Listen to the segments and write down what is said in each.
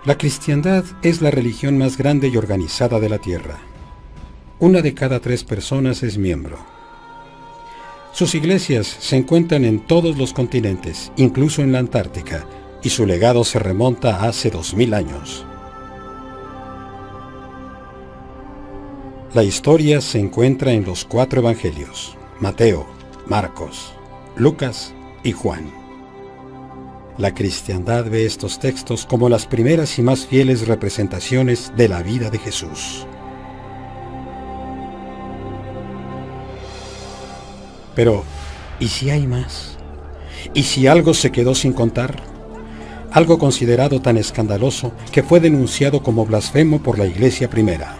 La cristiandad es la religión más grande y organizada de la Tierra. 1 de cada 3 personas es miembro. Sus iglesias se encuentran en todos los continentes, incluso en la Antártica, y su legado se remonta a hace 2000 años. La historia se encuentra en los 4 evangelios: Mateo, Marcos, Lucas y Juan. La cristiandad ve estos textos como las primeras y más fieles representaciones de la vida de Jesús. Pero, ¿y si hay más? ¿Y si algo se quedó sin contar? Algo considerado tan escandaloso que fue denunciado como blasfemo por la Iglesia primera.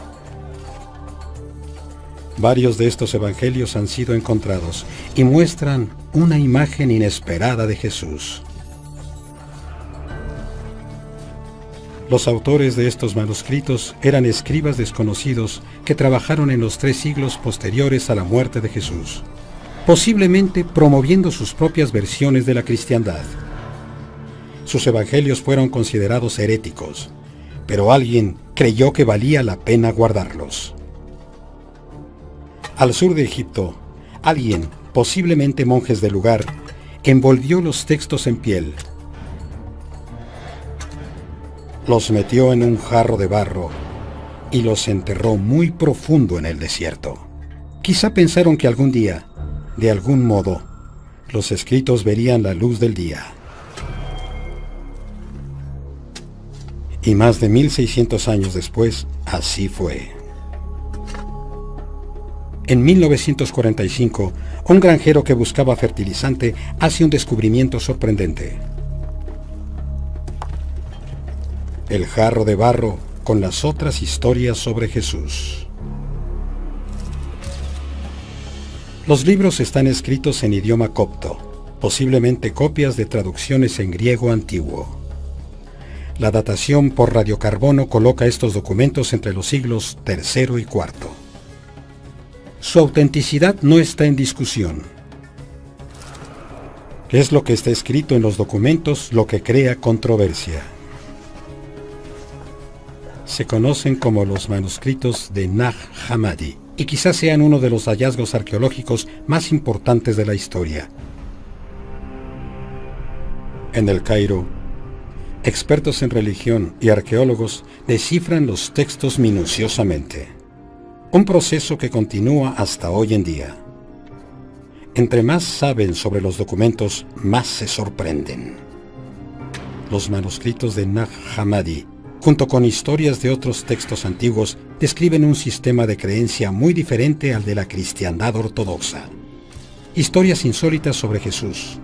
Varios de estos evangelios han sido encontrados y muestran una imagen inesperada de Jesús. Los autores de estos manuscritos eran escribas desconocidos que trabajaron en los 3 siglos posteriores a la muerte de Jesús, posiblemente promoviendo sus propias versiones de la cristiandad. Sus evangelios fueron considerados heréticos, pero alguien creyó que valía la pena guardarlos. Al sur de Egipto, alguien, posiblemente monjes del lugar, envolvió los textos en piel, los metió en un jarro de barro y los enterró muy profundo en el desierto. Quizá pensaron que algún día, de algún modo, los escritos verían la luz del día. Y más de 1600 años después, así fue. En 1945, un granjero que buscaba fertilizante hace un descubrimiento sorprendente. El jarro de barro con las otras historias sobre Jesús. Los libros están escritos en idioma copto, posiblemente copias de traducciones en griego antiguo. La datación por radiocarbono coloca estos documentos entre los siglos III y IV. Su autenticidad no está en discusión. Es lo que está escrito en los documentos lo que crea controversia. Se conocen como los manuscritos de Nag Hammadi y quizás sean uno de los hallazgos arqueológicos más importantes de la historia. En el Cairo, expertos en religión y arqueólogos descifran los textos minuciosamente, un proceso que continúa hasta hoy en día. Entre más saben sobre los documentos, más se sorprenden. Los manuscritos de Nag Hammadi, junto con historias de otros textos antiguos, describen un sistema de creencia muy diferente al de la cristiandad ortodoxa. Historias insólitas sobre Jesús,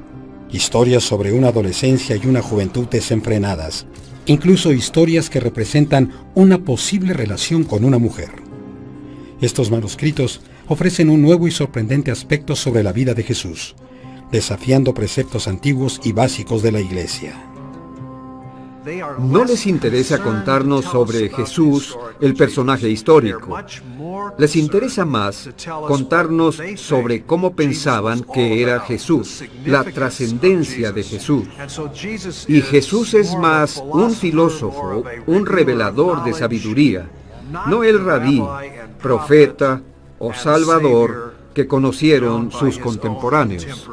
historias sobre una adolescencia y una juventud desenfrenadas, incluso historias que representan una posible relación con una mujer. Estos manuscritos ofrecen un nuevo y sorprendente aspecto sobre la vida de Jesús, desafiando preceptos antiguos y básicos de la Iglesia. No les interesa contarnos sobre Jesús, el personaje histórico. Les interesa más contarnos sobre cómo pensaban que era Jesús, la trascendencia de Jesús. Y Jesús es más un filósofo, un revelador de sabiduría, no el rabí, profeta o salvador que conocieron sus contemporáneos.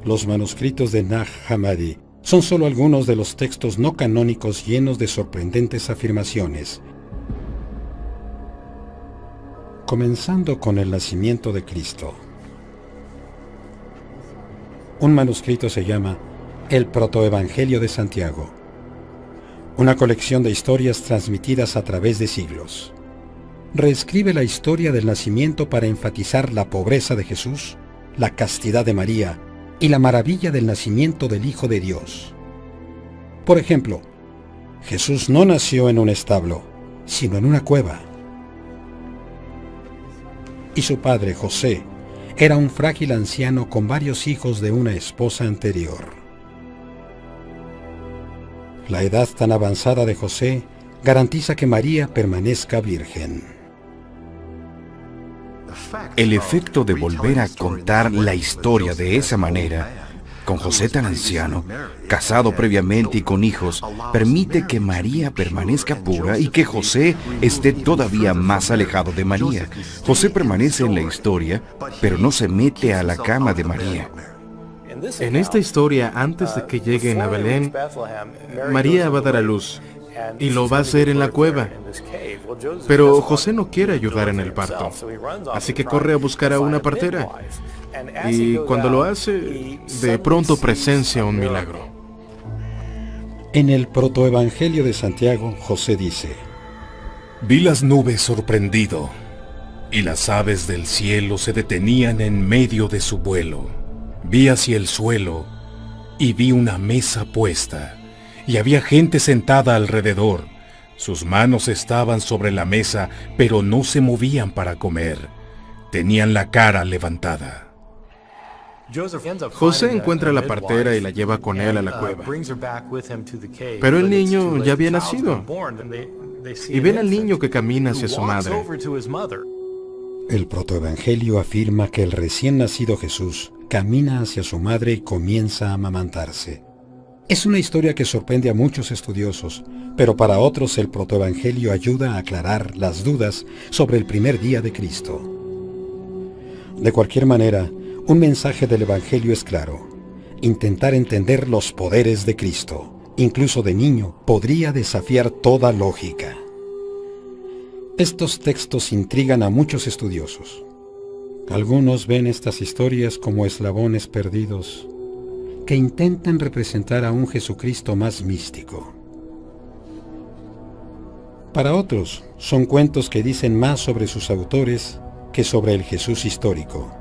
Los manuscritos de Nag Hammadi son solo algunos de los textos no canónicos llenos de sorprendentes afirmaciones. Comenzando con el nacimiento de Cristo. Un manuscrito se llama El Protoevangelio de Santiago, una colección de historias transmitidas a través de siglos. Reescribe la historia del nacimiento para enfatizar la pobreza de Jesús, la castidad de María y la maravilla del nacimiento del Hijo de Dios. Por ejemplo, Jesús no nació en un establo, sino en una cueva. Y su padre, José, era un frágil anciano con varios hijos de una esposa anterior. La edad tan avanzada de José garantiza que María permanezca virgen. El efecto de volver a contar la historia de esa manera con José tan anciano, casado previamente y con hijos, permite que María permanezca pura y que José esté todavía más alejado de María. José permanece en la historia, pero no se mete a la cama de María. En esta historia, antes de que lleguen a Belén, María va a dar a luz y lo va a hacer en la cueva. Pero José no quiere ayudar en el parto, así que corre a buscar a una partera. Y cuando lo hace, de pronto presencia un milagro. En el protoevangelio de Santiago, José dice: Vi las nubes sorprendido, y las aves del cielo se detenían en medio de su vuelo. Vi hacia el suelo, y vi una mesa puesta, y había gente sentada alrededor. Sus manos estaban sobre la mesa, pero no se movían para comer. Tenían la cara levantada. José encuentra a la partera y la lleva con él a la cueva. Pero el niño ya había nacido. Y ven al niño que camina hacia su madre. El protoevangelio afirma que el recién nacido Jesús camina hacia su madre y comienza a amamantarse. Es una historia que sorprende a muchos estudiosos, pero para otros el protoevangelio ayuda a aclarar las dudas sobre el primer día de Cristo. De cualquier manera, un mensaje del evangelio es claro: intentar entender los poderes de Cristo, incluso de niño, podría desafiar toda lógica. Estos textos intrigan a muchos estudiosos. Algunos ven estas historias como eslabones perdidos que intentan representar a un Jesucristo más místico. Para otros, son cuentos que dicen más sobre sus autores que sobre el Jesús histórico.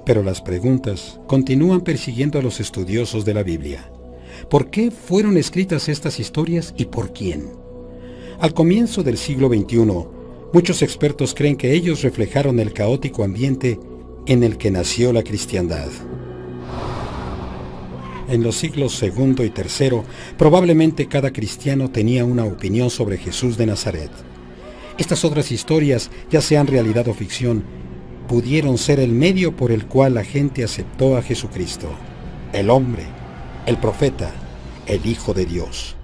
Pero las preguntas continúan persiguiendo a los estudiosos de la Biblia. ¿Por qué fueron escritas estas historias y por quién? Al comienzo del siglo XXI, muchos expertos creen que ellos reflejaron el caótico ambiente en el que nació la cristiandad. En los siglos II y III, probablemente cada cristiano tenía una opinión sobre Jesús de Nazaret. Estas otras historias, ya sean realidad o ficción, pudieron ser el medio por el cual la gente aceptó a Jesucristo, el hombre, el profeta, el Hijo de Dios.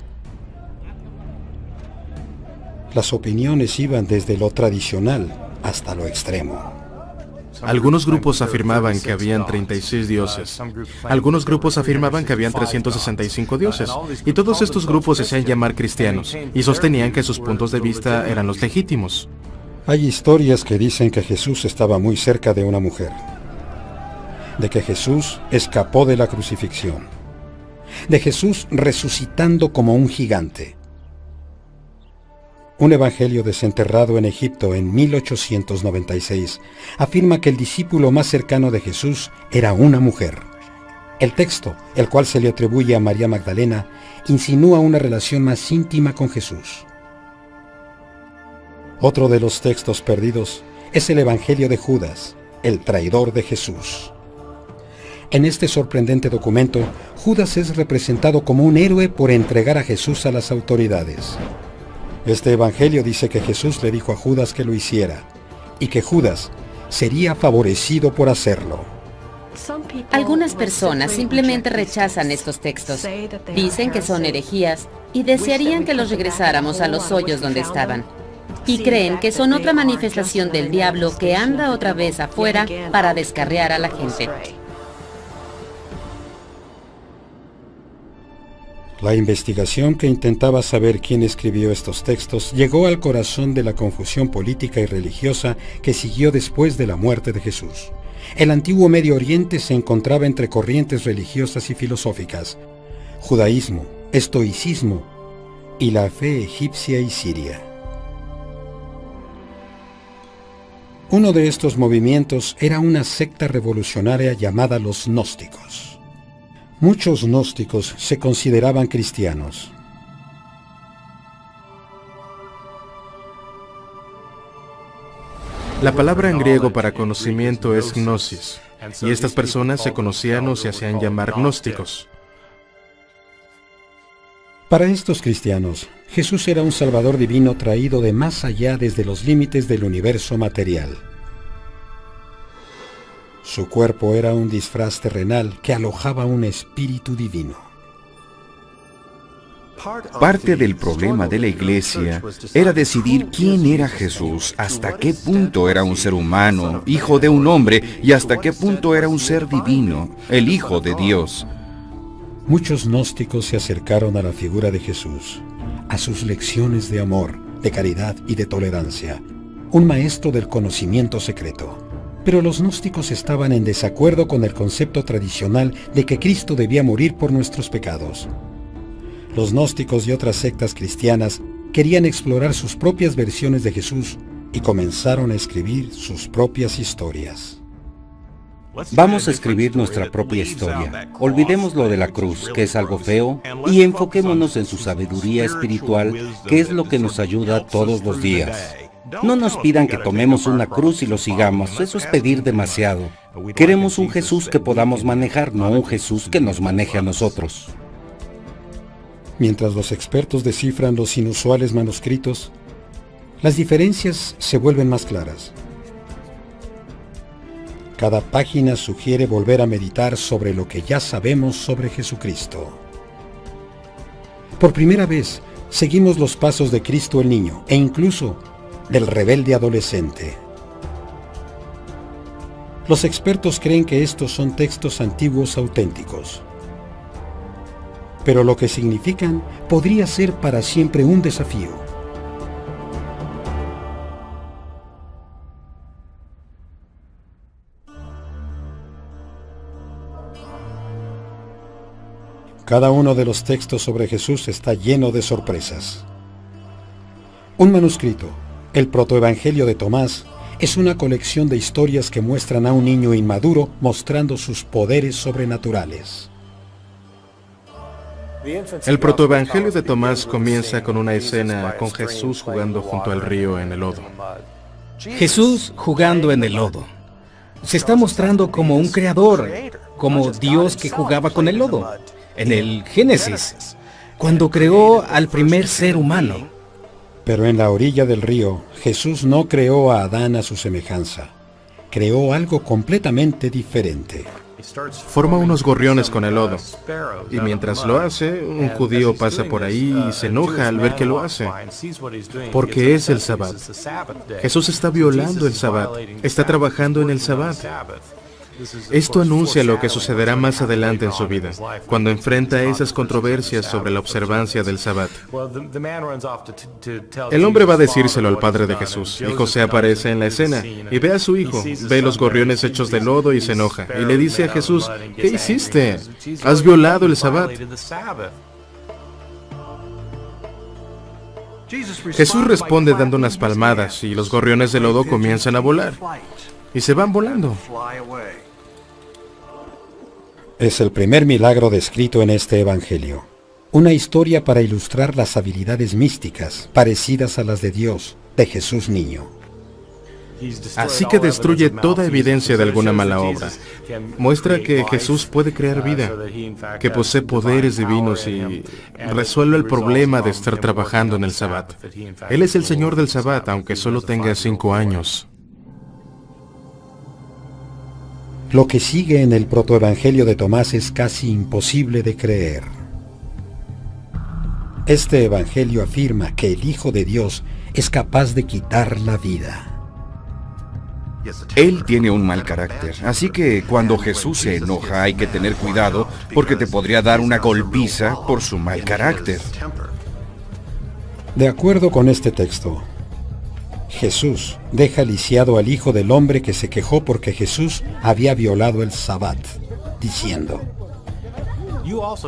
Las opiniones iban desde lo tradicional hasta lo extremo. Algunos grupos afirmaban que habían 36 dioses. Algunos grupos afirmaban que habían 365 dioses. Y todos estos grupos se hacían llamar cristianos y sostenían que sus puntos de vista eran los legítimos. Hay historias que dicen que Jesús estaba muy cerca de una mujer, de que Jesús escapó de la crucifixión, de Jesús resucitando como un gigante. Un evangelio desenterrado en Egipto en 1896 afirma que el discípulo más cercano de Jesús era una mujer. El texto, el cual se le atribuye a María Magdalena, insinúa una relación más íntima con Jesús. Otro de los textos perdidos es el evangelio de Judas, el traidor de Jesús. En este sorprendente documento, Judas es representado como un héroe por entregar a Jesús a las autoridades. Este evangelio dice que Jesús le dijo a Judas que lo hiciera, y que Judas sería favorecido por hacerlo. Algunas personas simplemente rechazan estos textos, dicen que son herejías y desearían que los regresáramos a los hoyos donde estaban. Y creen que son otra manifestación del diablo que anda otra vez afuera para descarriar a la gente. La investigación que intentaba saber quién escribió estos textos llegó al corazón de la confusión política y religiosa que siguió después de la muerte de Jesús. El antiguo Medio Oriente se encontraba entre corrientes religiosas y filosóficas: judaísmo, estoicismo y la fe egipcia y siria. Uno de estos movimientos era una secta revolucionaria llamada los gnósticos. Muchos gnósticos se consideraban cristianos. La palabra en griego para conocimiento es gnosis, y estas personas se conocían o se hacían llamar gnósticos. Para estos cristianos, Jesús era un Salvador divino traído de más allá desde los límites del universo material. Su cuerpo era un disfraz terrenal que alojaba un espíritu divino. Parte del problema de la iglesia era decidir quién era Jesús, hasta qué punto era un ser humano, hijo de un hombre, y hasta qué punto era un ser divino, el Hijo de Dios. Muchos gnósticos se acercaron a la figura de Jesús, a sus lecciones de amor, de caridad y de tolerancia, un maestro del conocimiento secreto. Pero los gnósticos estaban en desacuerdo con el concepto tradicional de que Cristo debía morir por nuestros pecados. Los gnósticos y otras sectas cristianas querían explorar sus propias versiones de Jesús y comenzaron a escribir sus propias historias. Vamos a escribir nuestra propia historia. Olvidemos lo de la cruz, que es algo feo, y enfoquémonos en su sabiduría espiritual, que es lo que nos ayuda todos los días. No nos pidan que tomemos una cruz y lo sigamos, eso es pedir demasiado. Queremos un Jesús que podamos manejar, no un Jesús que nos maneje a nosotros. Mientras los expertos descifran los inusuales manuscritos, las diferencias se vuelven más claras. Cada página sugiere volver a meditar sobre lo que ya sabemos sobre Jesucristo. Por primera vez, seguimos los pasos de Cristo el niño, e incluso del rebelde adolescente. Los expertos creen que estos son textos antiguos auténticos. Pero lo que significan podría ser para siempre un desafío. Cada uno de los textos sobre Jesús está lleno de sorpresas. Un manuscrito, el Protoevangelio de Tomás, es una colección de historias que muestran a un niño inmaduro mostrando sus poderes sobrenaturales. El protoevangelio de Tomás comienza con una escena con Jesús jugando junto al río en el lodo. Jesús jugando en el lodo. Se está mostrando como un creador, como Dios que jugaba con el lodo. En el Génesis, cuando creó al primer ser humano. Pero en la orilla del río, Jesús no creó a Adán a su semejanza. Creó algo completamente diferente. Forma unos gorriones con el lodo, y mientras lo hace, un judío pasa por ahí y se enoja al ver que lo hace, porque es el Sabbat. Jesús está violando el Sabbat, está trabajando en el Sabbat. Esto anuncia lo que sucederá más adelante en su vida, cuando enfrenta esas controversias sobre la observancia del Sabbat. El hombre va a decírselo al padre de Jesús, y José aparece en la escena, y ve a su hijo, ve los gorriones hechos de lodo y se enoja, y le dice a Jesús, ¿qué hiciste? Has violado el Sabbat. Jesús responde dando unas palmadas, y los gorriones de lodo comienzan a volar, y se van volando. Es el primer milagro descrito en este evangelio. Una historia para ilustrar las habilidades místicas parecidas a las de Dios, de Jesús niño. Así que destruye toda evidencia de alguna mala obra. Muestra que Jesús puede crear vida, que posee poderes divinos y resuelve el problema de estar trabajando en el Sabbat. Él es el Señor del Sabbat, aunque solo tenga 5 años. Lo que sigue en el protoevangelio de Tomás es casi imposible de creer. Este evangelio afirma que el Hijo de Dios es capaz de quitar la vida. Él tiene un mal carácter, así que cuando Jesús se enoja hay que tener cuidado porque te podría dar una golpiza por su mal carácter. De acuerdo con este texto, Jesús deja lisiado al Hijo del Hombre que se quejó porque Jesús había violado el Sabbat, diciendo: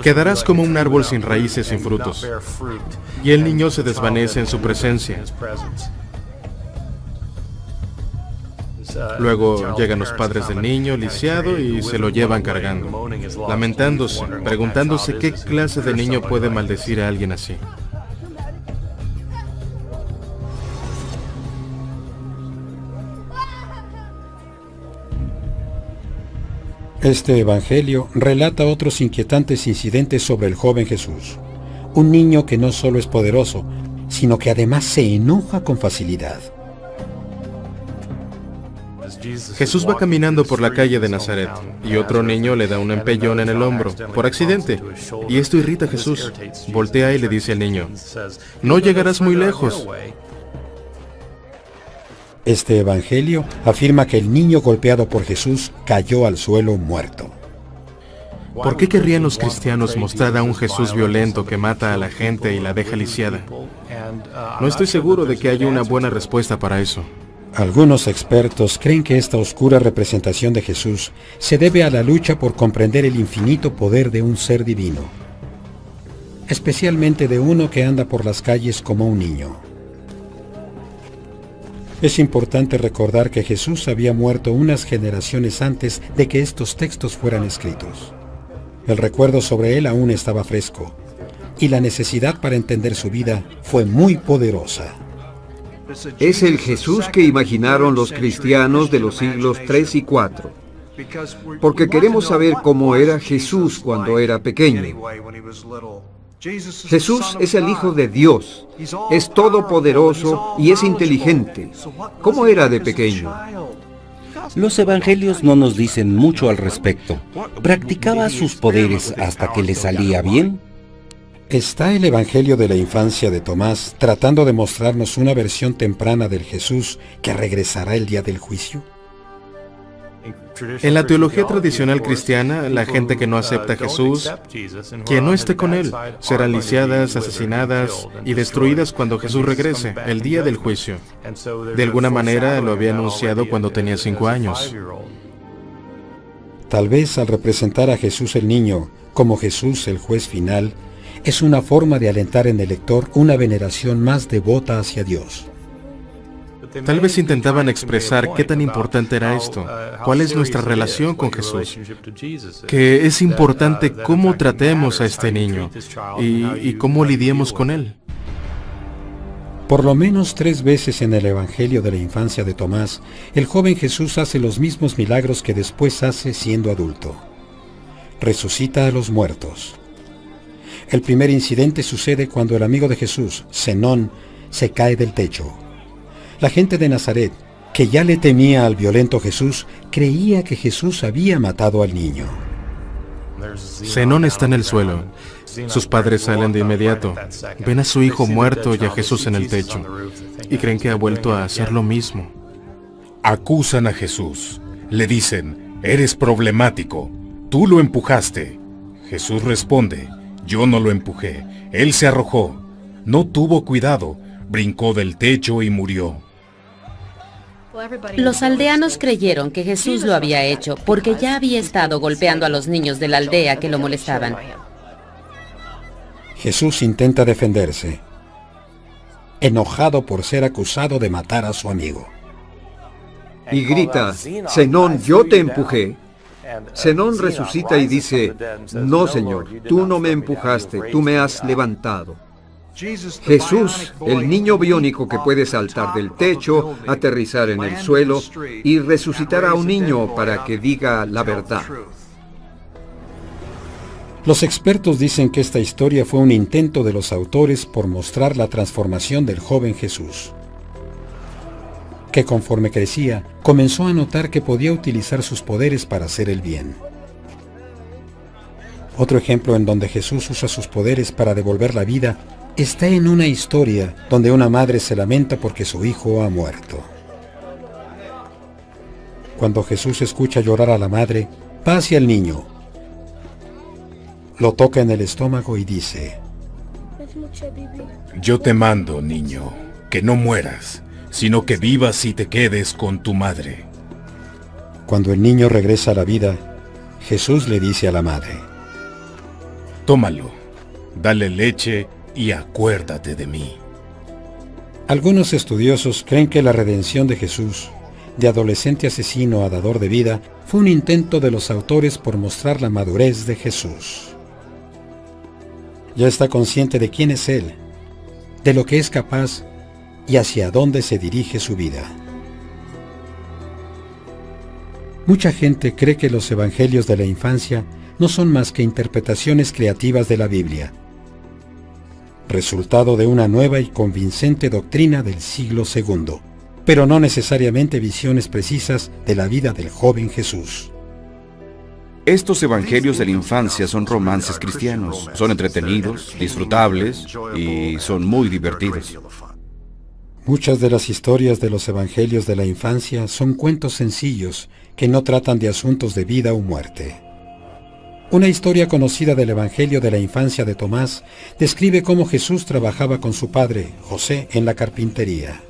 Quedarás como un árbol sin raíces, sin frutos. Y el niño se desvanece en su presencia. Luego llegan los padres del niño lisiado y se lo llevan cargando, lamentándose, preguntándose qué clase de niño puede maldecir a alguien así. Este evangelio relata otros inquietantes incidentes sobre el joven Jesús, un niño que no solo es poderoso, sino que además se enoja con facilidad. Jesús va caminando por la calle de Nazaret y otro niño le da un empellón en el hombro, por accidente, y esto irrita a Jesús. Voltea y le dice al niño, no llegarás muy lejos. Este evangelio afirma que el niño golpeado por Jesús cayó al suelo muerto. ¿Por qué querrían los cristianos mostrar a un Jesús violento que mata a la gente y la deja lisiada? No estoy seguro de que haya una buena respuesta para eso. Algunos expertos creen que esta oscura representación de Jesús se debe a la lucha por comprender el infinito poder de un ser divino, especialmente de uno que anda por las calles como un niño. Es importante recordar que Jesús había muerto unas generaciones antes de que estos textos fueran escritos. El recuerdo sobre él aún estaba fresco, y la necesidad para entender su vida fue muy poderosa. Es el Jesús que imaginaron los cristianos de los siglos 3 y 4, porque queremos saber cómo era Jesús cuando era pequeño. Jesús es el Hijo de Dios, es todopoderoso y es inteligente. ¿Cómo era de pequeño? Los evangelios no nos dicen mucho al respecto. ¿Practicaba sus poderes hasta que le salía bien? ¿Está el evangelio de la infancia de Tomás tratando de mostrarnos una versión temprana del Jesús que regresará el día del juicio? En la teología tradicional cristiana, la gente que no acepta a Jesús, que no esté con Él, serán lisiadas, asesinadas y destruidas cuando Jesús regrese, el día del juicio. De alguna manera lo había anunciado cuando tenía 5 años. Tal vez al representar a Jesús el niño como Jesús el juez final, es una forma de alentar en el lector una veneración más devota hacia Dios. Tal vez intentaban expresar qué tan importante era esto, cuál es nuestra relación con Jesús, que es importante cómo tratemos a este niño y cómo lidiemos con él. Por lo menos 3 veces en el evangelio de la infancia de Tomás, el joven Jesús hace los mismos milagros que después hace siendo adulto. Resucita a los muertos. El primer incidente sucede cuando el amigo de Jesús, Zenón, se cae del techo. La gente de Nazaret, que ya le temía al violento Jesús, creía que Jesús había matado al niño. Zenón está en el suelo. Sus padres salen de inmediato. Ven a su hijo muerto y a Jesús en el techo, y creen que ha vuelto a hacer lo mismo. Acusan a Jesús. Le dicen, eres problemático. Tú lo empujaste. Jesús responde, yo no lo empujé. Él se arrojó. No tuvo cuidado. Brincó del techo y murió. Los aldeanos creyeron que Jesús lo había hecho porque ya había estado golpeando a los niños de la aldea que lo molestaban. Jesús intenta defenderse, enojado por ser acusado de matar a su amigo. Y grita, Zenón, yo te empujé. Zenón resucita y dice, no, Señor, tú no me empujaste, tú me has levantado. Jesús, el niño biónico que puede saltar del techo, aterrizar en el suelo y resucitar a un niño para que diga la verdad. Los expertos dicen que esta historia fue un intento de los autores por mostrar la transformación del joven Jesús, que conforme crecía, comenzó a notar que podía utilizar sus poderes para hacer el bien. Otro ejemplo en donde Jesús usa sus poderes para devolver la vida está en una historia donde una madre se lamenta porque su hijo ha muerto. Cuando Jesús escucha llorar a la madre, va hacia el niño, lo toca en el estómago y dice, yo te mando, niño, que no mueras, sino que vivas y te quedes con tu madre. Cuando el niño regresa a la vida, Jesús le dice a la madre, tómalo, dale leche y acuérdate de mí. Algunos estudiosos creen que la redención de Jesús, de adolescente asesino a dador de vida, fue un intento de los autores por mostrar la madurez de Jesús. Ya está consciente de quién es Él, de lo que es capaz y hacia dónde se dirige su vida. Mucha gente cree que los evangelios de la infancia no son más que interpretaciones creativas de la Biblia, resultado de una nueva y convincente doctrina del siglo II. pero no necesariamente visiones precisas de la vida del joven Jesús. Estos evangelios de la infancia son romances cristianos. Son entretenidos, disfrutables y son muy divertidos. Muchas de las historias de los evangelios de la infancia son cuentos sencillos que no tratan de asuntos de vida o muerte. Una historia conocida del evangelio de la infancia de Tomás describe cómo Jesús trabajaba con su padre, José, en la carpintería.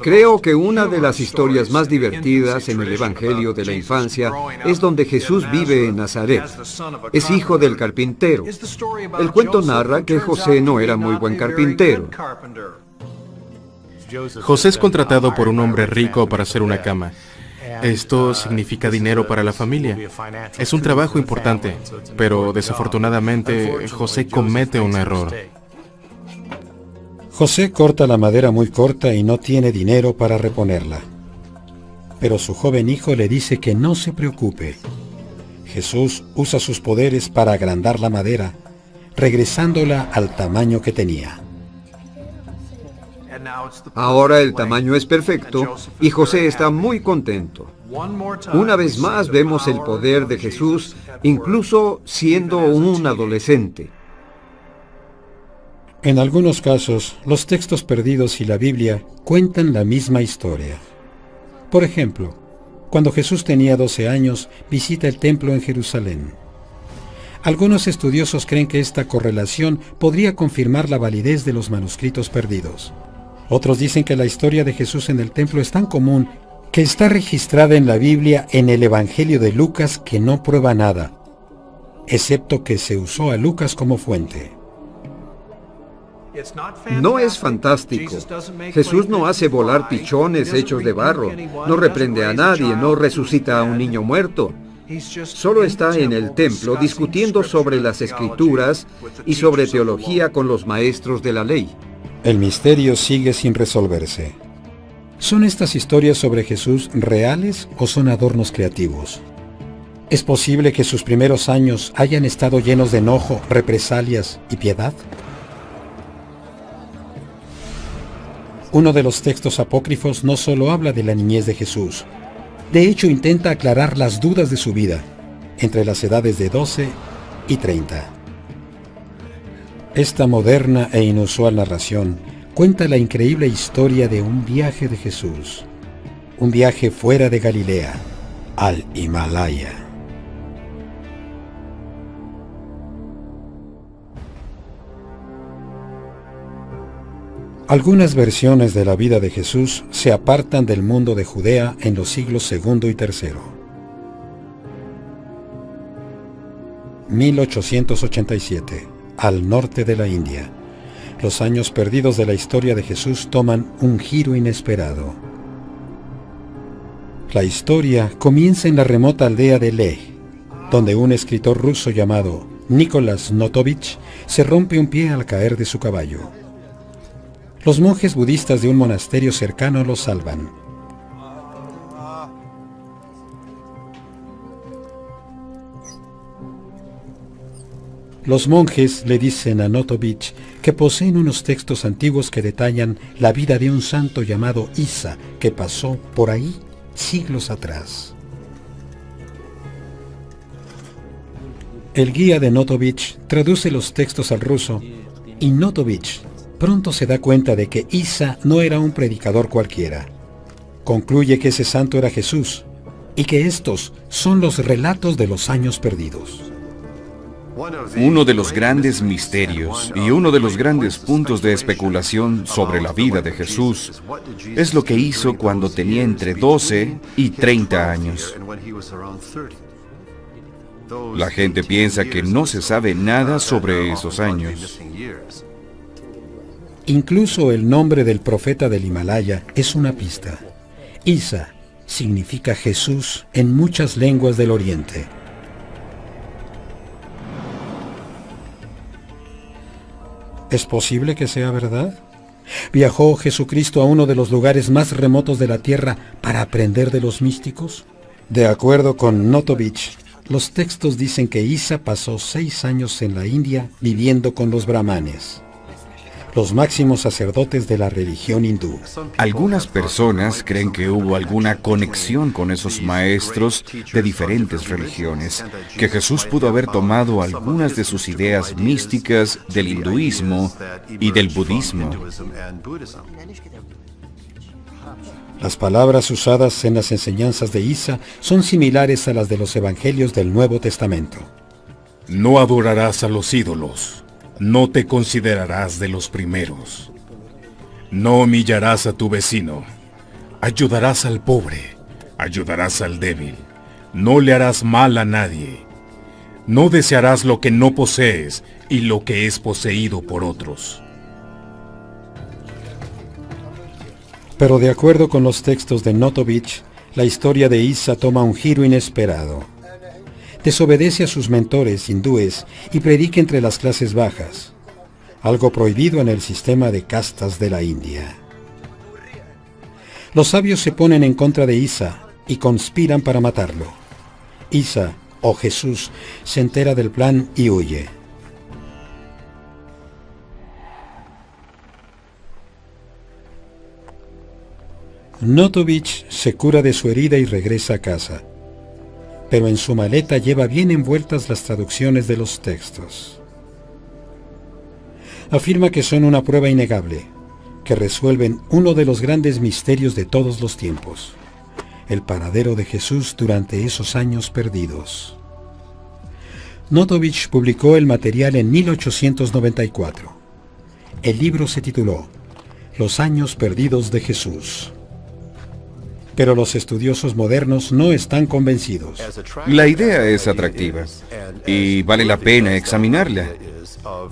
Creo que una de las historias más divertidas en el Evangelio de la infancia es donde Jesús vive en Nazaret. Es hijo del carpintero. El cuento narra que José no era muy buen carpintero. José es contratado por un hombre rico para hacer una cama. Esto significa dinero para la familia. Es un trabajo importante, pero desafortunadamente José comete un error. José corta la madera muy corta y no tiene dinero para reponerla. Pero su joven hijo le dice que no se preocupe. Jesús usa sus poderes para agrandar la madera, regresándola al tamaño que tenía. Ahora el tamaño es perfecto y José está muy contento. Una vez más vemos el poder de Jesús, incluso siendo un adolescente. En algunos casos, los textos perdidos y la Biblia cuentan la misma historia. Por ejemplo, cuando Jesús tenía 12 años, visita el templo en Jerusalén. Algunos estudiosos creen que esta correlación podría confirmar la validez de los manuscritos perdidos. Otros dicen que la historia de Jesús en el templo es tan común que está registrada en la Biblia en el Evangelio de Lucas que no prueba nada, excepto que se usó a Lucas como fuente. No es fantástico. Jesús no hace volar pichones hechos de barro, no reprende a nadie, no resucita a un niño muerto. Solo está en el templo discutiendo sobre las escrituras y sobre teología con los maestros de la ley. El misterio sigue sin resolverse. ¿Son estas historias sobre Jesús reales o son adornos creativos? ¿Es posible que sus primeros años hayan estado llenos de enojo, represalias y piedad? Uno de los textos apócrifos no solo habla de la niñez de Jesús, de hecho intenta aclarar las dudas de su vida, entre las edades de 12 y 30. Esta moderna e inusual narración cuenta la increíble historia de un viaje de Jesús, un viaje fuera de Galilea, al Himalaya. Algunas versiones de la vida de Jesús se apartan del mundo de Judea en los siglos II y III. 1887, al norte de la India. Los años perdidos de la historia de Jesús toman un giro inesperado. La historia comienza en la remota aldea de Leh, donde un escritor ruso llamado Nikolás Notovich se rompe un pie al caer de su caballo. Los monjes budistas de un monasterio cercano lo salvan. Los monjes le dicen a Notovich que poseen unos textos antiguos que detallan la vida de un santo llamado Isa, que pasó por ahí siglos atrás. El guía de Notovich traduce los textos al ruso y Notovich pronto se da cuenta de que Isa no era un predicador cualquiera. Concluye que ese santo era Jesús y que estos son los relatos de los años perdidos. Uno de los grandes misterios y uno de los grandes puntos de especulación sobre la vida de Jesús es lo que hizo cuando tenía entre 12 y 30 años. La gente piensa que no se sabe nada sobre esos años. Incluso el nombre del profeta del Himalaya es una pista. Isa significa Jesús en muchas lenguas del Oriente. ¿Es posible que sea verdad? ¿Viajó Jesucristo a uno de los lugares más remotos de la tierra para aprender de los místicos? De acuerdo con Notovich, los textos dicen que Isa pasó 6 años en la India viviendo con los brahmanes. los máximos sacerdotes de la religión hindú. Algunas personas creen que hubo alguna conexión con esos maestros de diferentes religiones, que Jesús pudo haber tomado algunas de sus ideas místicas del hinduismo y del budismo. Las palabras usadas en las enseñanzas de Isa son similares a las de los evangelios del Nuevo Testamento. No adorarás a los ídolos, no te considerarás de los primeros. No humillarás a tu vecino, ayudarás al pobre, ayudarás al débil, no le harás mal a nadie. No desearás lo que no posees y lo que es poseído por otros. Pero de acuerdo con los textos de Notovich, la historia de Isa toma un giro inesperado. Desobedece a sus mentores hindúes y predica entre las clases bajas, algo prohibido en el sistema de castas de la India. Los sabios se ponen en contra de Isa y conspiran para matarlo. Isa, o Jesús, se entera del plan y huye. Notovich se cura de su herida y regresa a casa, pero en su maleta lleva bien envueltas las traducciones de los textos. Afirma que son una prueba innegable, que resuelven uno de los grandes misterios de todos los tiempos, el paradero de Jesús durante esos años perdidos. Notovich publicó el material en 1894. El libro se tituló Los años perdidos de Jesús. Pero los estudiosos modernos no están convencidos. La idea es atractiva y vale la pena examinarla,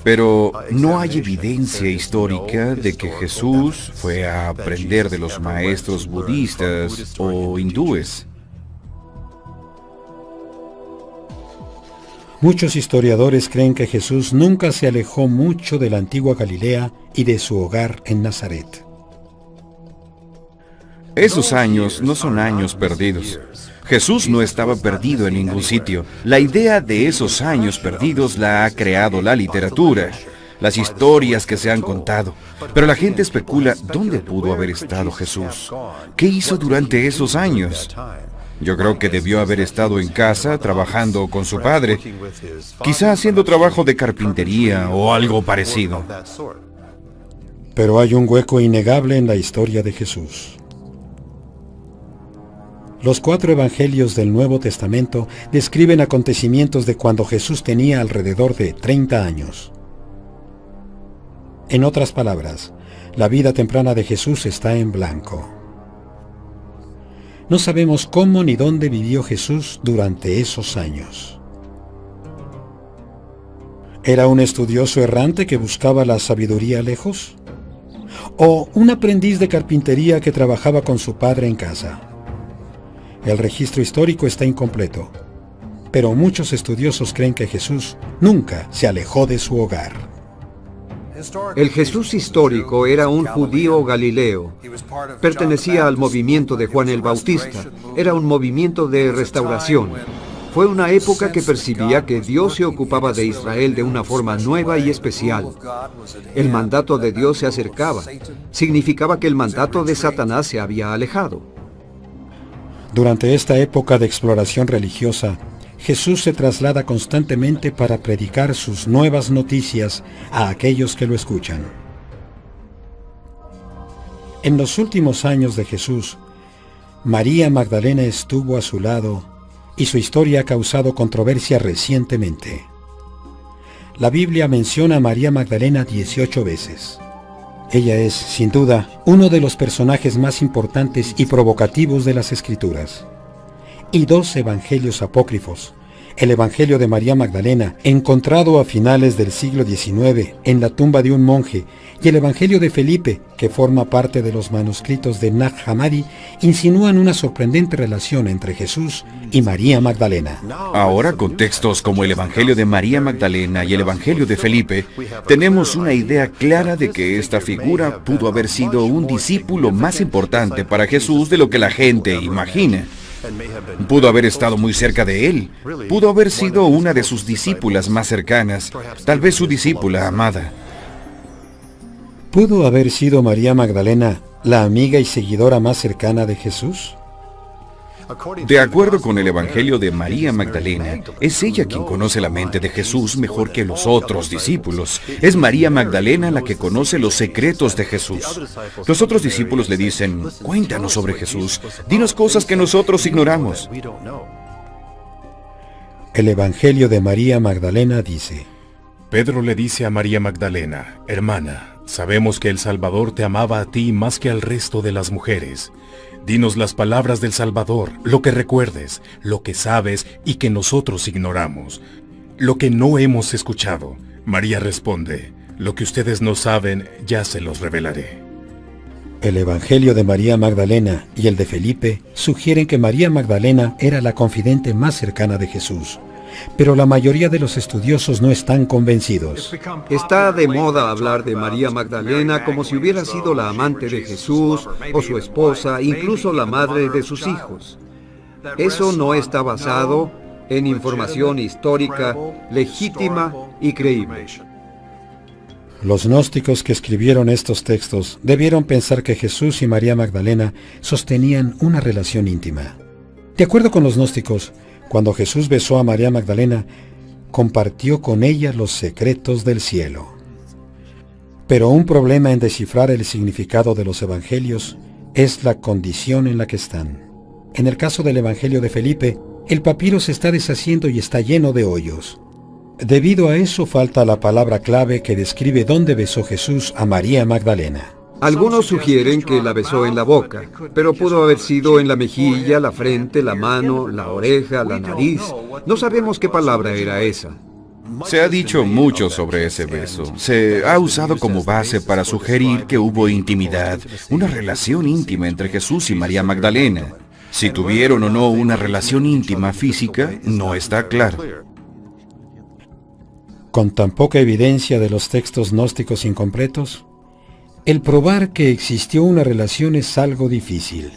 pero no hay evidencia histórica de que Jesús fue a aprender de los maestros budistas o hindúes. Muchos historiadores creen que Jesús nunca se alejó mucho de la antigua Galilea y de su hogar en Nazaret. Esos años no son años perdidos. Jesús no estaba perdido en ningún sitio. La idea de esos años perdidos la ha creado la literatura, las historias que se han contado. Pero la gente especula dónde pudo haber estado Jesús. ¿Qué hizo durante esos años? Yo creo que debió haber estado en casa trabajando con su padre, quizá haciendo trabajo de carpintería o algo parecido. Pero hay un hueco innegable en la historia de Jesús. Los 4 evangelios del Nuevo Testamento describen acontecimientos de cuando Jesús tenía alrededor de 30 años. En otras palabras, la vida temprana de Jesús está en blanco. No sabemos cómo ni dónde vivió Jesús durante esos años. ¿Era un estudioso errante que buscaba la sabiduría lejos? ¿O un aprendiz de carpintería que trabajaba con su padre en casa? El registro histórico está incompleto, pero muchos estudiosos creen que Jesús nunca se alejó de su hogar. El Jesús histórico era un judío galileo. Pertenecía al movimiento de Juan el Bautista. Era un movimiento de restauración. Fue una época que percibía que Dios se ocupaba de Israel de una forma nueva y especial. El mandato de Dios se acercaba. Significaba que el mandato de Satanás se había alejado. Durante esta época de exploración religiosa, Jesús se traslada constantemente para predicar sus nuevas noticias a aquellos que lo escuchan. En los últimos años de Jesús, María Magdalena estuvo a su lado y su historia ha causado controversia recientemente. La Biblia menciona a María Magdalena 18 veces. Ella es, sin duda, uno de los personajes más importantes y provocativos de las Escrituras. Y 2 evangelios apócrifos, el Evangelio de María Magdalena, encontrado a finales del siglo XIX en la tumba de un monje, y el Evangelio de Felipe, que forma parte de los manuscritos de Nag Hammadi, insinúan una sorprendente relación entre Jesús y María Magdalena. Ahora, con textos como el Evangelio de María Magdalena y el Evangelio de Felipe, tenemos una idea clara de que esta figura pudo haber sido un discípulo más importante para Jesús de lo que la gente imagina. Pudo haber estado muy cerca de él. Pudo haber sido una de sus discípulas más cercanas, tal vez su discípula amada. ¿Pudo haber sido María Magdalena la amiga y seguidora más cercana de Jesús? De acuerdo con el Evangelio de María Magdalena, es ella quien conoce la mente de Jesús mejor que los otros discípulos. Es María Magdalena la que conoce los secretos de Jesús. Los otros discípulos le dicen, cuéntanos sobre Jesús, dinos cosas que nosotros ignoramos. El Evangelio de María Magdalena dice: Pedro le dice a María Magdalena, hermana, sabemos que el Salvador te amaba a ti más que al resto de las mujeres. Dinos las palabras del Salvador, lo que recuerdes, lo que sabes y que nosotros ignoramos, lo que no hemos escuchado. María responde, lo que ustedes no saben, ya se los revelaré. El Evangelio de María Magdalena y el de Felipe sugieren que María Magdalena era la confidente más cercana de Jesús, pero la mayoría de los estudiosos no están convencidos. Está de moda hablar de María Magdalena como si hubiera sido la amante de Jesús o su esposa, incluso la madre de sus hijos. Eso no está basado en información histórica legítima y creíble. Los gnósticos que escribieron estos textos debieron pensar que Jesús y María Magdalena sostenían una relación íntima. De acuerdo con los gnósticos, cuando Jesús besó a María Magdalena, compartió con ella los secretos del cielo. Pero un problema en descifrar el significado de los evangelios es la condición en la que están. En el caso del Evangelio de Felipe, el papiro se está deshaciendo y está lleno de hoyos. Debido a eso falta la palabra clave que describe dónde besó Jesús a María Magdalena. Algunos sugieren que la besó en la boca, pero pudo haber sido en la mejilla, la frente, la mano, la oreja, la nariz. No sabemos qué palabra era esa. Se ha dicho mucho sobre ese beso. Se ha usado como base para sugerir que hubo intimidad, una relación íntima entre Jesús y María Magdalena. Si tuvieron o no una relación íntima física, no está claro. Con tan poca evidencia de los textos gnósticos incompletos, el probar que existió una relación es algo difícil.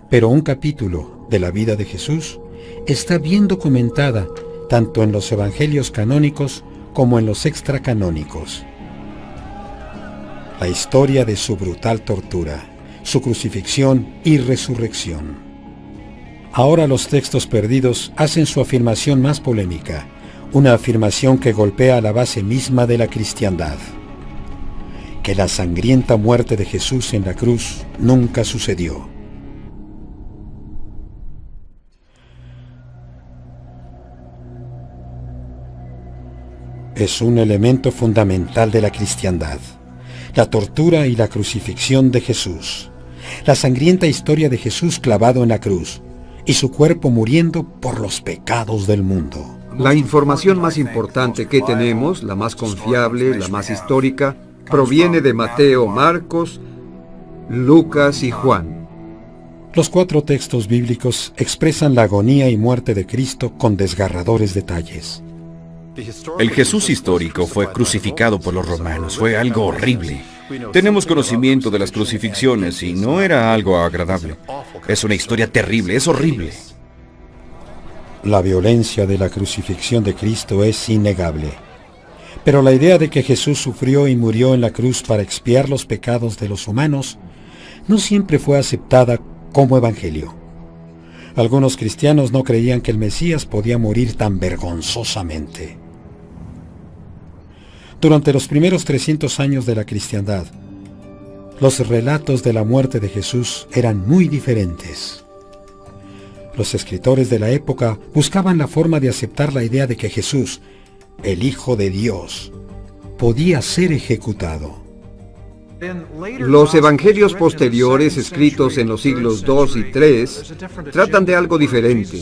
Pero un capítulo de la vida de Jesús está bien documentada tanto en los evangelios canónicos como en los extracanónicos. La historia de su brutal tortura, su crucifixión y resurrección. Ahora los textos perdidos hacen su afirmación más polémica, una afirmación que golpea la base misma de la cristiandad. Que la sangrienta muerte de Jesús en la cruz nunca sucedió. Es un elemento fundamental de la cristiandad, la tortura y la crucifixión de Jesús, la sangrienta historia de Jesús clavado en la cruz y su cuerpo muriendo por los pecados del mundo. La información más importante que tenemos, la más confiable, la más histórica, proviene de Mateo, Marcos, Lucas y Juan. Los 4 textos bíblicos expresan la agonía y muerte de Cristo con desgarradores detalles. El Jesús histórico fue crucificado por los romanos. Fue algo horrible. Tenemos conocimiento de las crucifixiones y no era algo agradable. Es una historia terrible, es horrible. La violencia de la crucifixión de Cristo es innegable. Pero la idea de que Jesús sufrió y murió en la cruz para expiar los pecados de los humanos no siempre fue aceptada como evangelio. Algunos cristianos no creían que el Mesías podía morir tan vergonzosamente. Durante los primeros 300 años de la cristiandad, los relatos de la muerte de Jesús eran muy diferentes. Los escritores de la época buscaban la forma de aceptar la idea de que Jesús, el Hijo de Dios, podía ser ejecutado. Los evangelios posteriores, escritos en los siglos II y III, tratan de algo diferente.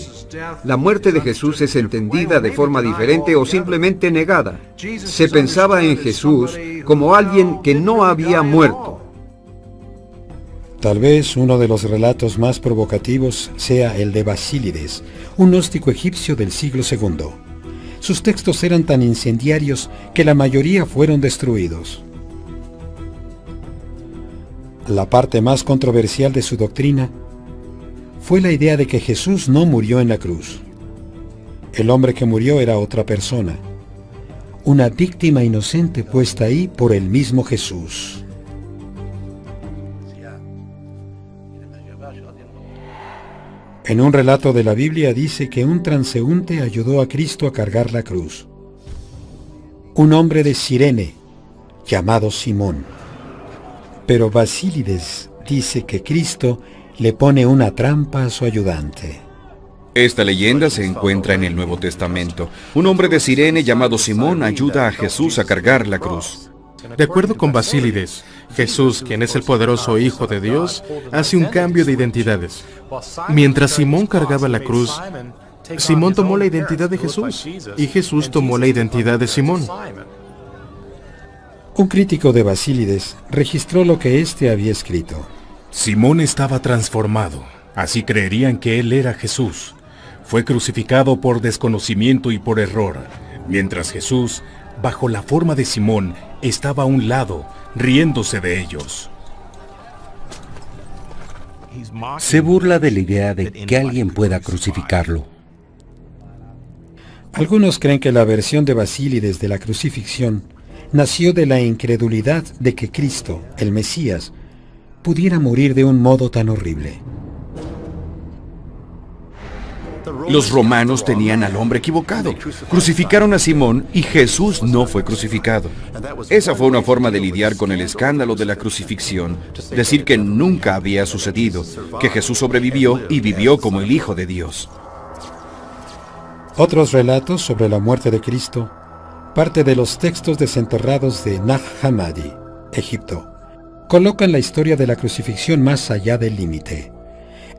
La muerte de Jesús es entendida de forma diferente o simplemente negada. Se pensaba en Jesús como alguien que no había muerto. Tal vez uno de los relatos más provocativos sea el de Basílides, un gnóstico egipcio del siglo II. Sus textos eran tan incendiarios que la mayoría fueron destruidos. La parte más controversial de su doctrina fue la idea de que Jesús no murió en la cruz. El hombre que murió era otra persona, una víctima inocente puesta ahí por el mismo Jesús. En un relato de la Biblia dice que un transeúnte ayudó a Cristo a cargar la cruz. Un hombre de Cirene, llamado Simón. Pero Basílides dice que Cristo le pone una trampa a su ayudante. Esta leyenda se encuentra en el Nuevo Testamento. Un hombre de Cirene llamado Simón ayuda a Jesús a cargar la cruz. De acuerdo con Basílides, Jesús, quien es el poderoso Hijo de Dios, hace un cambio de identidades. Mientras Simón cargaba la cruz, Simón tomó la identidad de Jesús y Jesús tomó la identidad de Simón. Un crítico de Basílides registró lo que éste había escrito. Simón estaba transformado, así creerían que él era Jesús. Fue crucificado por desconocimiento y por error, mientras Jesús, bajo la forma de Simón, estaba a un lado, riéndose de ellos. Se burla de la idea de que alguien pueda crucificarlo. Algunos creen que la versión de Basílides de la crucifixión nació de la incredulidad de que Cristo, el Mesías, pudiera morir de un modo tan horrible. Los romanos tenían al hombre equivocado. Crucificaron a Simón y Jesús no fue crucificado. Esa fue una forma de lidiar con el escándalo de la crucifixión, decir que nunca había sucedido, que Jesús sobrevivió y vivió como el Hijo de Dios. Otros relatos sobre la muerte de Cristo parte de los textos desenterrados de Nag Hammadi, Egipto. Colocan la historia de la crucifixión más allá del límite.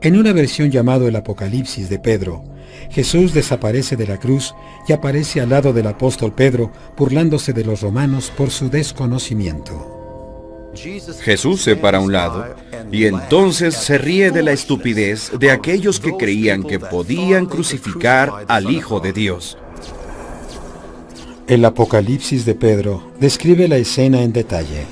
En una versión llamado el Apocalipsis de Pedro, Jesús desaparece de la cruz y aparece al lado del apóstol Pedro, burlándose de los romanos por su desconocimiento. Jesús se para a un lado y entonces se ríe de la estupidez de aquellos que creían que podían crucificar al Hijo de Dios. El Apocalipsis de Pedro describe la escena en detalle.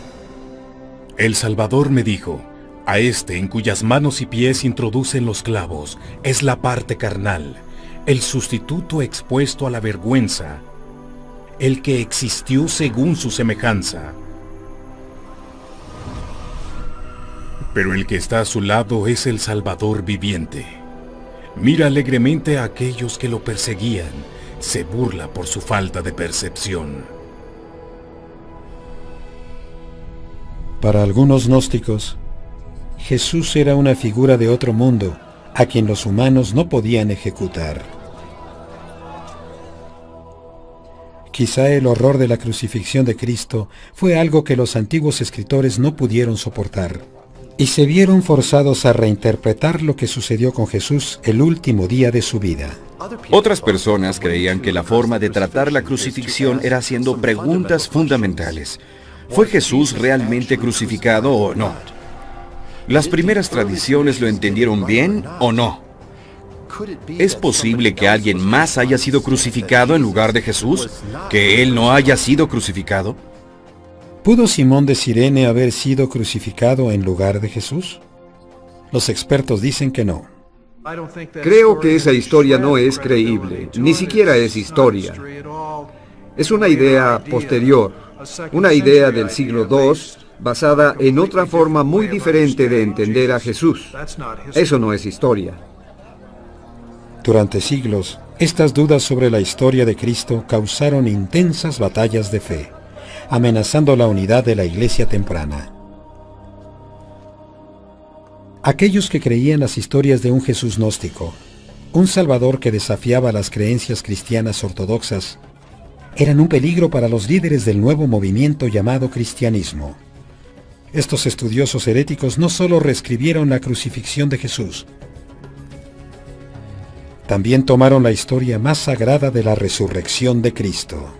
El Salvador me dijo: a este en cuyas manos y pies introducen los clavos es la parte carnal, el sustituto expuesto a la vergüenza, el que existió según su semejanza. Pero el que está a su lado es el Salvador viviente. Mira alegremente a aquellos que lo perseguían, se burla por su falta de percepción. Para algunos gnósticos, Jesús era una figura de otro mundo, a quien los humanos no podían ejecutar. Quizá el horror de la crucifixión de Cristo fue algo que los antiguos escritores no pudieron soportar, y se vieron forzados a reinterpretar lo que sucedió con Jesús el último día de su vida. Otras personas creían que la forma de tratar la crucifixión era haciendo preguntas fundamentales. ¿Fue Jesús realmente crucificado o no? ¿Las primeras tradiciones lo entendieron bien o no? ¿Es posible que alguien más haya sido crucificado en lugar de Jesús? ¿Que él no haya sido crucificado? ¿Pudo Simón de Cirene haber sido crucificado en lugar de Jesús? Los expertos dicen que no. Creo que esa historia no es creíble, ni siquiera es historia. Es una idea posterior, una idea del siglo II, basada en otra forma muy diferente de entender a Jesús. Eso no es historia. Durante siglos, estas dudas sobre la historia de Cristo causaron intensas batallas de fe, amenazando la unidad de la iglesia temprana. Aquellos que creían las historias de un Jesús gnóstico, un Salvador que desafiaba las creencias cristianas ortodoxas, eran un peligro para los líderes del nuevo movimiento llamado cristianismo. Estos estudiosos heréticos no solo reescribieron la crucifixión de Jesús, también tomaron la historia más sagrada de la resurrección de Cristo.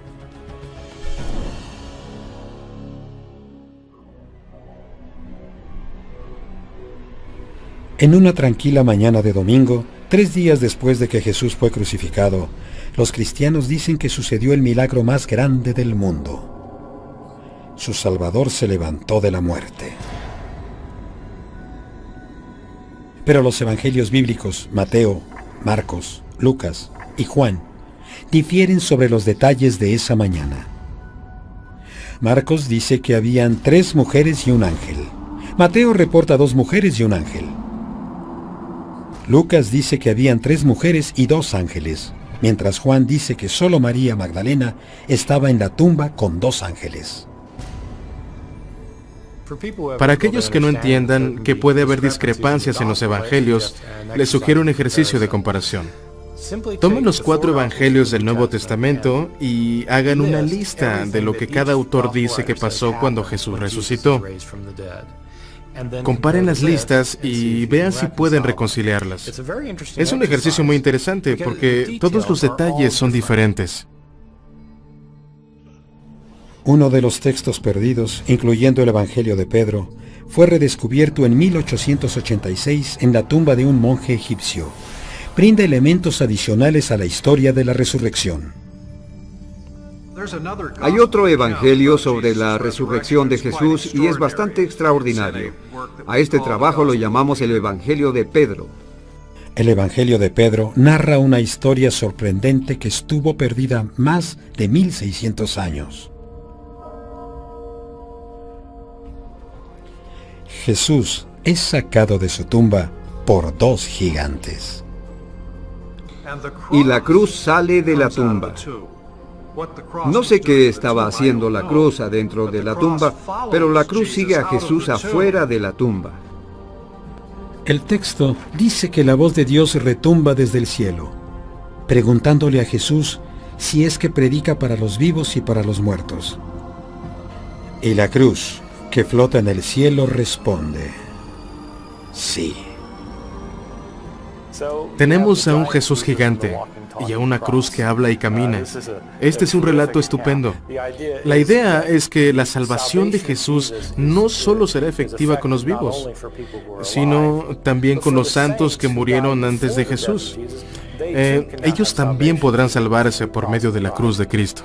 En una tranquila mañana de domingo, 3 días después de que Jesús fue crucificado, los cristianos dicen que sucedió el milagro más grande del mundo. Su Salvador se levantó de la muerte. Pero los evangelios bíblicos, Mateo, Marcos, Lucas y Juan, difieren sobre los detalles de esa mañana. Marcos dice que habían 3 mujeres y un ángel. Mateo reporta 2 mujeres y un ángel. Lucas dice que habían 3 mujeres y 2 ángeles, mientras Juan dice que solo María Magdalena estaba en la tumba con 2 ángeles. Para aquellos que no entiendan que puede haber discrepancias en los evangelios, les sugiero un ejercicio de comparación. Tomen los 4 evangelios del Nuevo Testamento y hagan una lista de lo que cada autor dice que pasó cuando Jesús resucitó. Comparen las listas y vean si pueden reconciliarlas. Es un ejercicio muy interesante porque todos los detalles son diferentes. Uno de los textos perdidos, incluyendo el Evangelio de Pedro, fue redescubierto en 1886 en la tumba de un monje egipcio. Brinda elementos adicionales a la historia de la resurrección. Hay otro evangelio sobre la resurrección de Jesús y es bastante extraordinario. A este trabajo lo llamamos el Evangelio de Pedro. El Evangelio de Pedro narra una historia sorprendente que estuvo perdida más de 1600 años. Jesús es sacado de su tumba por 2 gigantes. Y la cruz sale de la tumba. No sé qué estaba haciendo la cruz adentro de la tumba, pero la cruz sigue a Jesús afuera de la tumba. El texto dice que la voz de Dios retumba desde el cielo, preguntándole a Jesús si es que predica para los vivos y para los muertos. Y la cruz, que flota en el cielo, responde: sí. Tenemos a un Jesús gigante y a una cruz que habla y camina. Este es un relato estupendo. La idea es que la salvación de Jesús no solo será efectiva con los vivos, sino también con los santos que murieron antes de Jesús. Ellos también podrán salvarse por medio de la cruz de Cristo.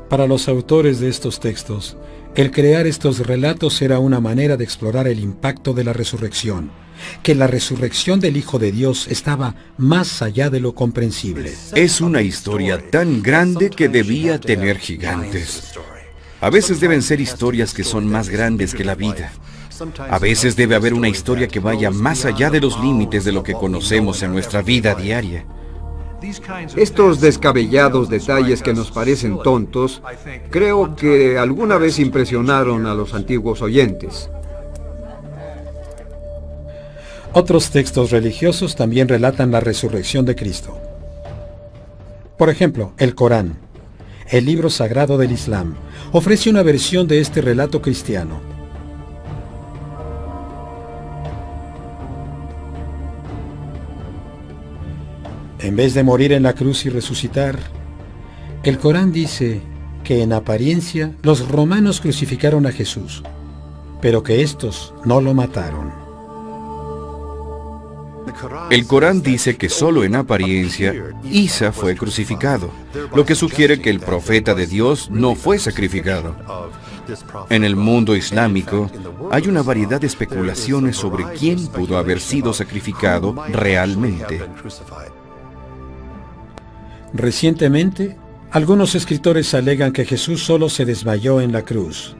Para los autores de estos textos, el crear estos relatos era una manera de explorar el impacto de la resurrección, que la resurrección del Hijo de Dios estaba más allá de lo comprensible. Es una historia tan grande que debía tener gigantes. A veces deben ser historias que son más grandes que la vida. A veces debe haber una historia que vaya más allá de los límites de lo que conocemos en nuestra vida diaria. Estos descabellados detalles que nos parecen tontos, creo que alguna vez impresionaron a los antiguos oyentes. Otros textos religiosos también relatan la resurrección de Cristo. Por ejemplo, el Corán, el libro sagrado del Islam, ofrece una versión de este relato cristiano. En vez de morir en la cruz y resucitar, el Corán dice que en apariencia los romanos crucificaron a Jesús, pero que estos no lo mataron. El Corán dice que solo en apariencia Isa fue crucificado, lo que sugiere que el profeta de Dios no fue sacrificado. En el mundo islámico hay una variedad de especulaciones sobre quién pudo haber sido sacrificado realmente. Recientemente, algunos escritores alegan que Jesús solo se desmayó en la cruz,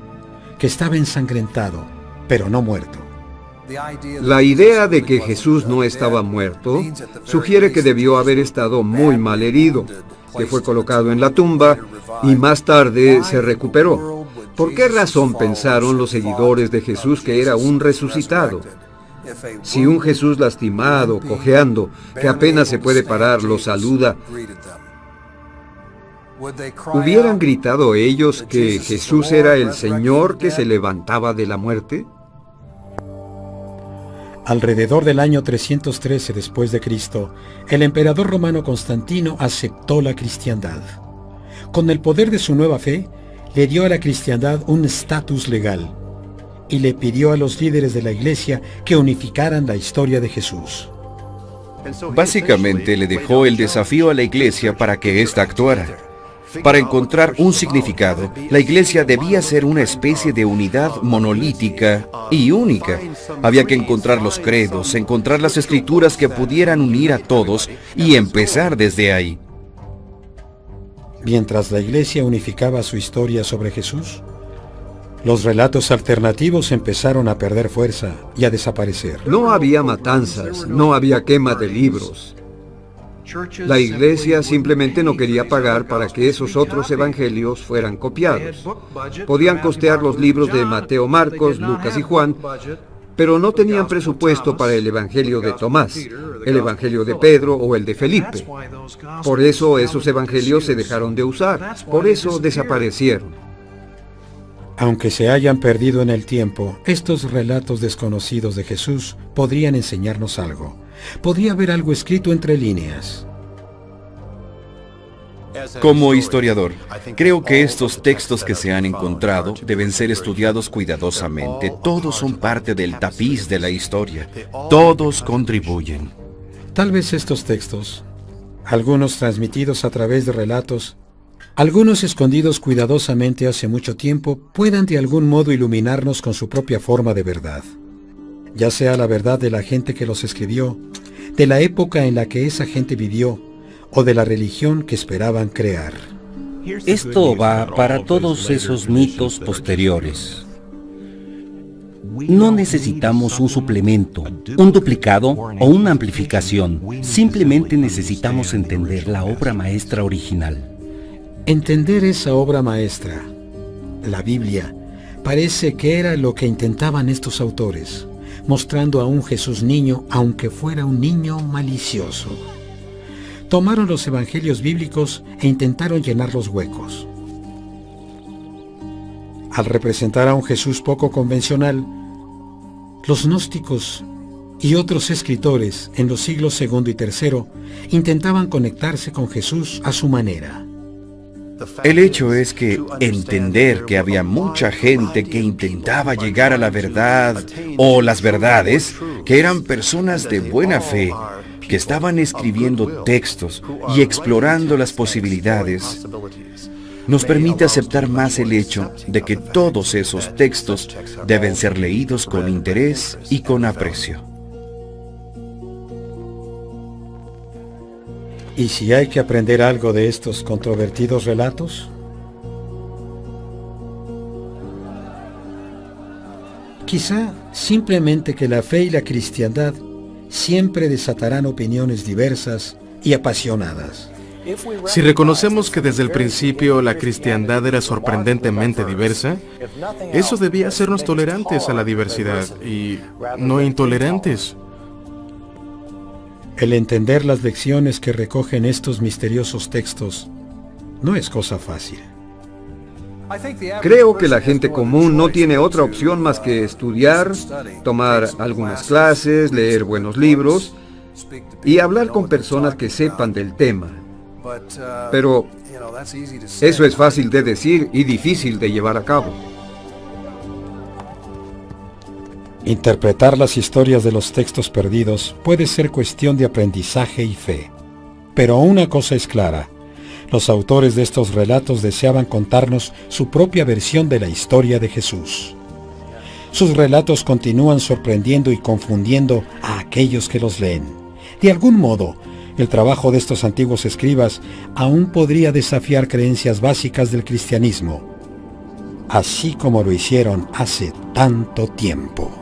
que estaba ensangrentado, pero no muerto. La idea de que Jesús no estaba muerto sugiere que debió haber estado muy mal herido, que fue colocado en la tumba y más tarde se recuperó. ¿Por qué razón pensaron los seguidores de Jesús que era un resucitado? Si un Jesús lastimado, cojeando, que apenas se puede parar, lo saluda, ¿hubieran gritado ellos que Jesús era el Señor que se levantaba de la muerte? Alrededor del año 313 después de Cristo, el emperador romano Constantino aceptó la cristiandad. Con el poder de su nueva fe, le dio a la cristiandad un estatus legal y le pidió a los líderes de la iglesia que unificaran la historia de Jesús. Básicamente le dejó el desafío a la iglesia para que ésta actuara. Para encontrar un significado, la iglesia debía ser una especie de unidad monolítica y única. Había que encontrar los credos, encontrar las escrituras que pudieran unir a todos y empezar desde ahí. Mientras la iglesia unificaba su historia sobre Jesús, Los relatos alternativos empezaron a perder fuerza y a desaparecer. No había matanzas, no había quema de libros. La iglesia simplemente no quería pagar para que esos otros evangelios fueran copiados. Podían costear los libros de Mateo, Marcos, Lucas y Juan, pero no tenían presupuesto para el evangelio de Tomás, el evangelio de Pedro o el de Felipe. Por eso esos evangelios se dejaron de usar, por eso desaparecieron. Aunque se hayan perdido en el tiempo, estos relatos desconocidos de Jesús podrían enseñarnos algo. Podría haber algo escrito entre líneas. Como historiador, creo que estos textos que se han encontrado deben ser estudiados cuidadosamente. Todos son parte del tapiz de la historia. Todos contribuyen. Tal vez estos textos, algunos transmitidos a través de relatos, algunos escondidos cuidadosamente hace mucho tiempo, puedan de algún modo iluminarnos con su propia forma de verdad. Ya sea la verdad de la gente que los escribió, de la época en la que esa gente vivió, o de la religión que esperaban crear. Esto va para todos esos mitos posteriores. No necesitamos un suplemento, un duplicado o una amplificación. Simplemente necesitamos entender la obra maestra original. Entender esa obra maestra, la Biblia, parece que era lo que intentaban estos autores, mostrando a un Jesús niño, aunque fuera un niño malicioso. Tomaron los evangelios bíblicos e intentaron llenar los huecos. Al representar a un Jesús poco convencional, los gnósticos y otros escritores en los siglos II y III intentaban conectarse con Jesús a su manera. El hecho es que entender que había mucha gente que intentaba llegar a la verdad o las verdades, que eran personas de buena fe, que estaban escribiendo textos y explorando las posibilidades, nos permite aceptar más el hecho de que todos esos textos deben ser leídos con interés y con aprecio. ¿Y si hay que aprender algo de estos controvertidos relatos? Quizá simplemente que la fe y la cristiandad siempre desatarán opiniones diversas y apasionadas. Si reconocemos que desde el principio la cristiandad era sorprendentemente diversa, eso debía hacernos tolerantes a la diversidad y no intolerantes. El entender las lecciones que recogen estos misteriosos textos no es cosa fácil. Creo que la gente común no tiene otra opción más que estudiar, tomar algunas clases, leer buenos libros y hablar con personas que sepan del tema. Pero eso es fácil de decir y difícil de llevar a cabo. Interpretar las historias de los textos perdidos puede ser cuestión de aprendizaje y fe. Pero una cosa es clara: los autores de estos relatos deseaban contarnos su propia versión de la historia de Jesús. Sus relatos continúan sorprendiendo y confundiendo a aquellos que los leen. De algún modo, el trabajo de estos antiguos escribas aún podría desafiar creencias básicas del cristianismo, así como lo hicieron hace tanto tiempo.